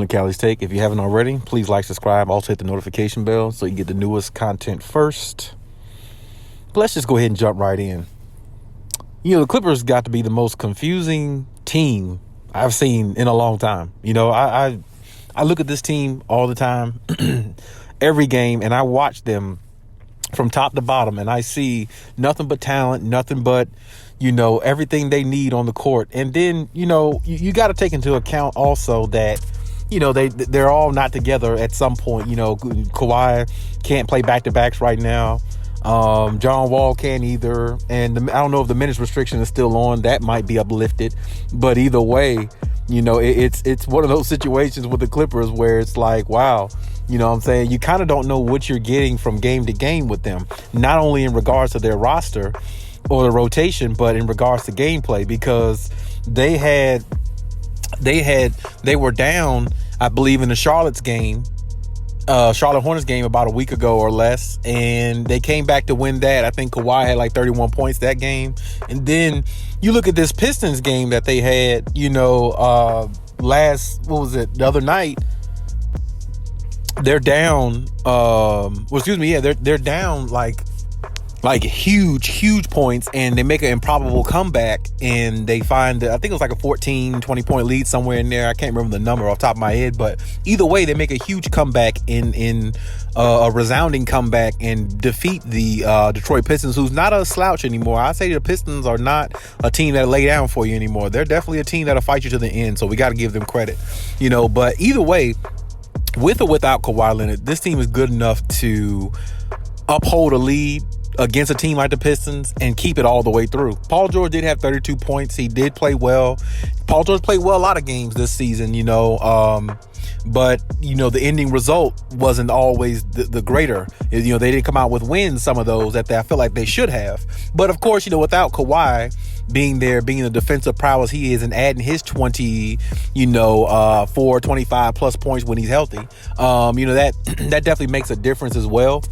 doing, Khaliis Take. If you haven't already, please like, subscribe, also hit the notification bell so you get the newest content first. But let's just go ahead and jump right in. The Clippers got to be the most confusing team I've seen in a long time. I look at this team all the time, every game, and I watch them from top to bottom, and I see nothing but talent, nothing but everything they need on the court. And then, you got to take into account also that, they're all not together at some point. Kawhi can't play back-to-backs right now. John Wall can't either. And I don't know if the minutes restriction is still on. That might be uplifted. But either way, it's one of those situations with the Clippers where it's like, wow, what I'm saying? You kind of don't know what you're getting from game to game with them, not only in regards to their roster or the rotation, but in regards to gameplay, because they were down, I believe, in the Charlotte Hornets game about a week ago or less, and they came back to win that. I think Kawhi had like 31 points that game. And then you look at this Pistons game that they had, the other night. They're down, they're down like huge points, and they make an improbable comeback, and they find, I think it was like a 14-20 point lead somewhere in there. I can't remember the number off the top of my head, but either way, they make a huge comeback in a resounding comeback and defeat the Detroit Pistons, who's not a slouch anymore. I say the Pistons are not a team that lay down for you anymore. They're definitely a team that'll fight you to the end, so we got to give them credit, but either way, with or without Kawhi Leonard, this team is good enough to uphold a lead against a team like the Pistons and keep it all the way through. Paul George did have 32 points. He did play well. Paul George played well a lot of games this season, but the ending result wasn't always the greater. They didn't come out with wins, some of those that I feel like they should have. But of course, without Kawhi being there, being the defensive prowess he is, and adding his 25 plus points when he's healthy, that definitely makes a difference as well.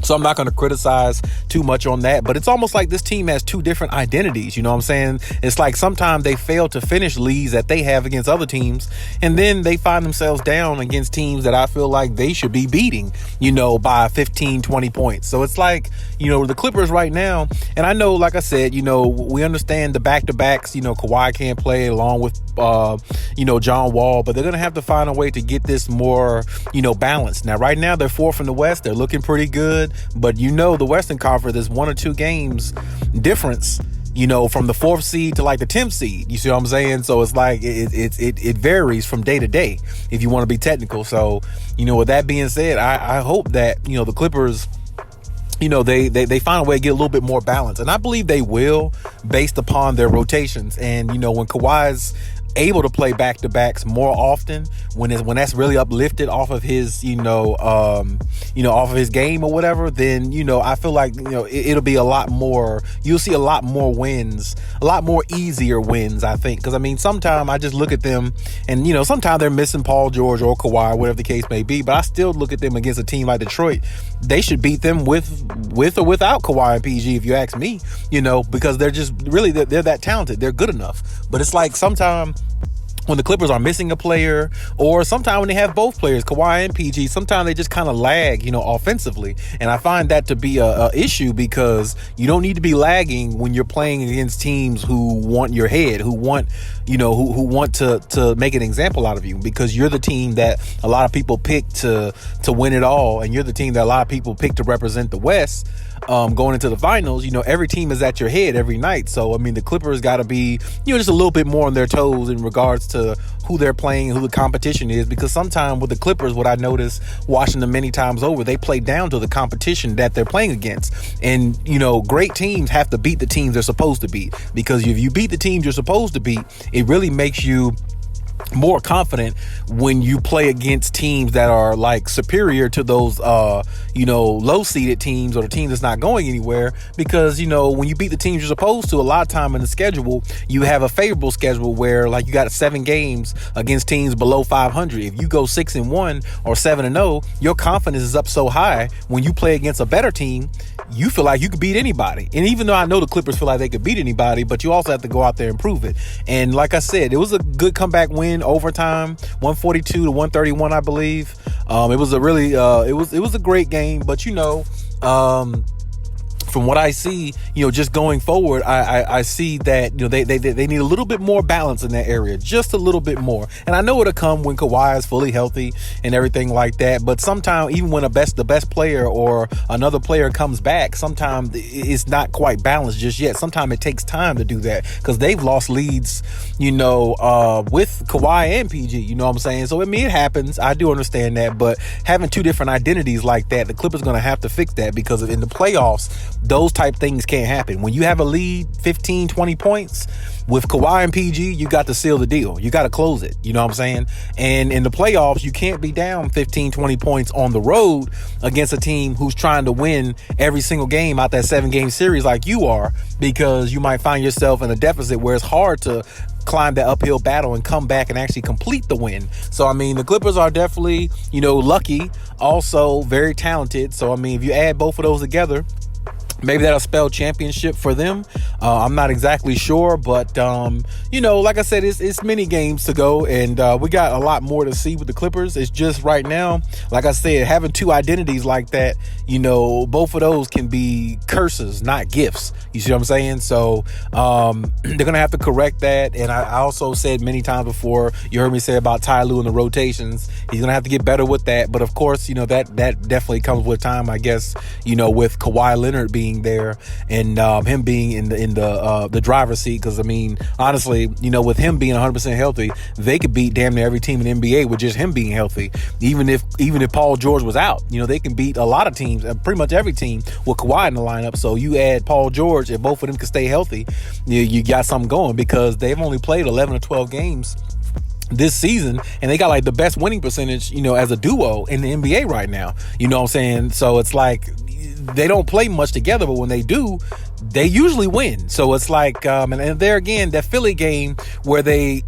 So I'm not going to criticize too much on that, but it's almost like this team has two different identities. You know what I'm saying? It's like sometimes they fail to finish leads that they have against other teams, and then they find themselves down against teams that I feel like they should be beating, by 15, 20 points. So it's like, the Clippers right now, and I know, like I said, we understand the back-to-backs, Kawhi can't play along with, John Wall, but they're going to have to find a way to get this more, balanced. Now, right now, they're fourth in the West. They're looking pretty good. But the Western Conference is 1 or 2 games difference, from the 4th seed to like the 10th seed. You see what I'm saying? So it's like it varies from day to day, if you want to be technical. So, with that being said, I hope that, the Clippers, they find a way to get a little bit more balance. And I believe they will, based upon their rotations. And, when Kawhi's able to play back-to-backs more often, when that's really uplifted off of his off of his game or whatever, then I feel like it'll be a lot more, you'll see a lot more wins, a lot more easier wins, I think, because sometimes I just look at them and sometimes they're missing Paul George or Kawhi, whatever the case may be, but I still look at them against a team like Detroit. They should beat them with or without Kawhi and PG, if you ask me, because they're just really, they're that talented, they're good enough. But it's like sometimes when the Clippers are missing a player, or sometimes when they have both players, Kawhi and PG, sometimes they just kind of lag, offensively. And I find that to be a issue, because you don't need to be lagging when you're playing against teams who want your head, who want, who want to make an example out of you, because you're the team that a lot of people pick to win it all. And you're the team that a lot of people pick to represent the West. Going into the finals, every team is at your head every night. So, the Clippers got to be, just a little bit more on their toes in regards to who they're playing and who the competition is. Because sometimes with the Clippers, what I noticed watching them many times over, they play down to the competition that they're playing against. And, great teams have to beat the teams they're supposed to beat. Because if you beat the teams you're supposed to beat, it really makes you more confident when you play against teams that are like superior to those low seeded teams, or the team that's not going anywhere, because when you beat the teams you're supposed to, a lot of time in the schedule you have a favorable schedule where like you got 7 games against teams below 500. If you go 6-1 or 7-0, your confidence is up so high. When you play against a better team, you feel like you could beat anybody. And even though I know the Clippers feel like they could beat anybody, but you also have to go out there and prove it. And like I said, it was a good comeback win win overtime, 142 to 131, I believe. It was a really it was a great game, but from what I see, just going forward, I see that they need a little bit more balance in that area, just a little bit more. And I know it'll come when Kawhi is fully healthy and everything like that. But sometimes, even when the best player or another player comes back, sometimes it's not quite balanced just yet. Sometimes it takes time to do that because they've lost leads, with Kawhi and PG. You know what I'm saying? So it happens. I do understand that, but having two different identities like that, the Clippers going to have to fix that because in the playoffs, those type things can't happen. When you have a lead 15, 20 points with Kawhi and PG, you got to seal the deal. You got to close it. You know what I'm saying? And in the playoffs, you can't be down 15, 20 points on the road against a team who's trying to win every single game out that 7-game series like you are, because you might find yourself in a deficit where it's hard to climb that uphill battle and come back and actually complete the win. So, the Clippers are definitely, lucky, also very talented. So, if you add both of those together, maybe that'll spell championship for them. I'm not exactly sure, but like I said, it's many games to go, and we got a lot more to see with the Clippers. It's just right now, like I said, having two identities like that, both of those can be curses, not gifts. You see what I'm saying? So they're gonna have to correct that. And I also said many times before, you heard me say about Ty Lue and the rotations. He's gonna have to get better with that. But of course, that definitely comes with time, I guess. With Kawhi Leonard being there and him being in the driver's seat, because honestly, with him being 100% healthy, they could beat damn near every team in the NBA with just him being healthy. Even if Paul George was out, they can beat a lot of teams, pretty much every team with Kawhi in the lineup. So you add Paul George, if both of them can stay healthy, you got something going, because they've only played 11 or 12 games this season, and they got like the best winning percentage, as a duo in the NBA right now. You know what I'm saying? So it's like they don't play much together, but when they do, they usually win. So it's like, and there again, that Philly game where they,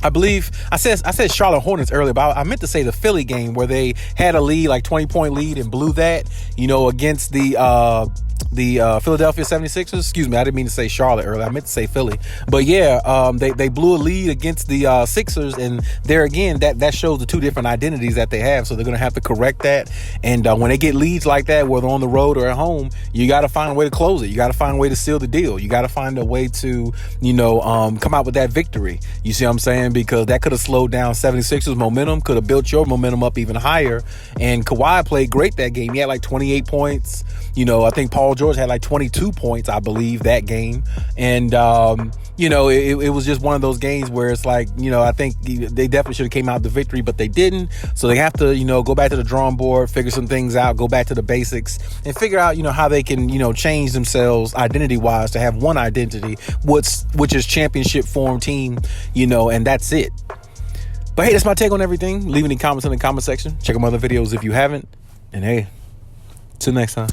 I believe I said Charlotte Hornets earlier, but I meant to say the Philly game where they had a lead, like 20-point lead, and blew that, against the Philadelphia 76ers. Excuse me, I didn't mean to say Charlotte earlier. I meant to say Philly. But yeah, they blew a lead against the Sixers, and there again, that shows the two different identities that they have. So they're going to have to correct that. And when they get leads like that, whether on the road or at home, you got to find a way to close it. You got to find a way to seal the deal. You got to find a way to, come out with that victory. You see what I'm saying? Because that could have slowed down 76ers momentum, could have built your momentum up even higher. And Kawhi played great that game. He had like 28 points. I think Paul George had like 22 points, I believe, that game. And, it was just one of those games where it's like, I think they definitely should have came out with the victory, but they didn't. So they have to, go back to the drawing board, figure some things out, go back to the basics, and figure out, how they can, change themselves identity-wise to have one identity, which is championship form team, and that's it. But hey, that's my take on everything. Leave any comments in the comment section. Check out my other videos if you haven't. And hey, till next time.